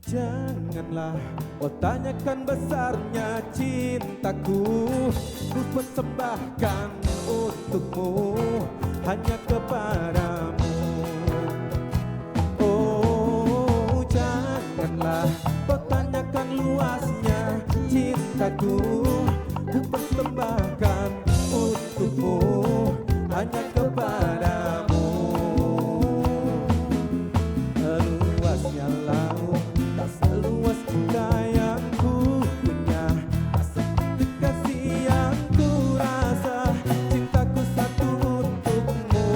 Janganlah kau tanyakan besarnya cintaku, ku persembahkan untukmu, hanya kepadamu. Oh, janganlah kau tanyakan luasnya cintaku, ku persembahkan untukmu, hanya kepadamu. Luasnya laut tak seluas cinta yang ku punya, tak seperti kasih yang ku rasa, cintaku satu untukmu.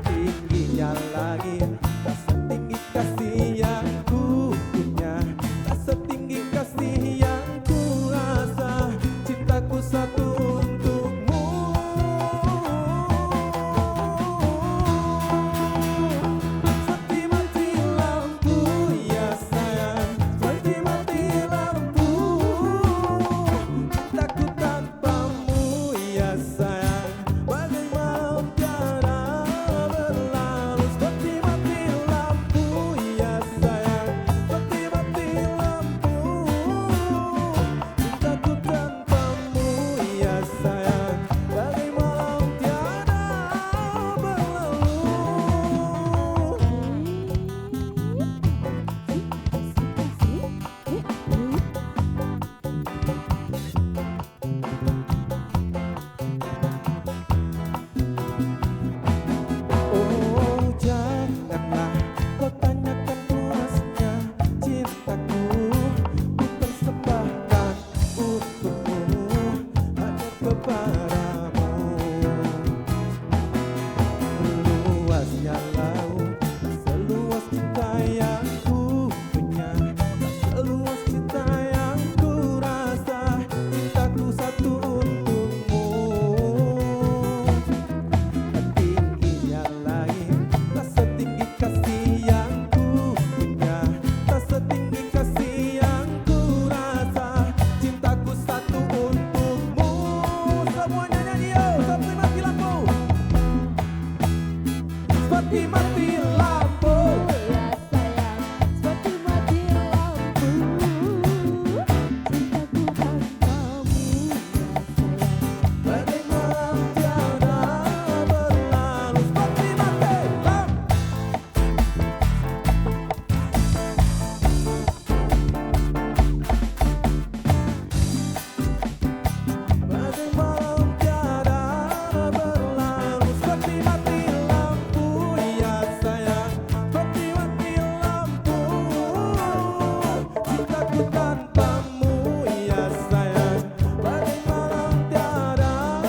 Tingginya langit tak setinggi kasih yang ku punya, tak setinggi kasih yang ku rasa, cintaku satu untukmu. Mati lampu, ya sayang, seperti mati lampu. Cintaku tanpamu, ya sayang, badai malam tiada berlalu. Seperti mati lampu. Badai malam tiada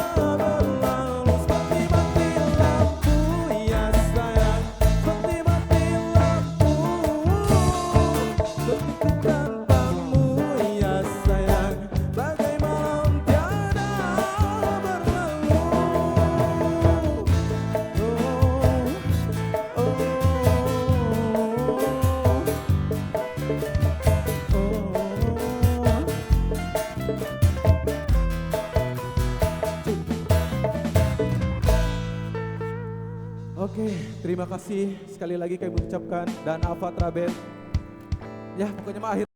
berlalu. Seperti mati lampu. Oke, terima kasih sekali lagi kami ucapkan dan Alfa Trabet. Ya, pokoknya mah akhir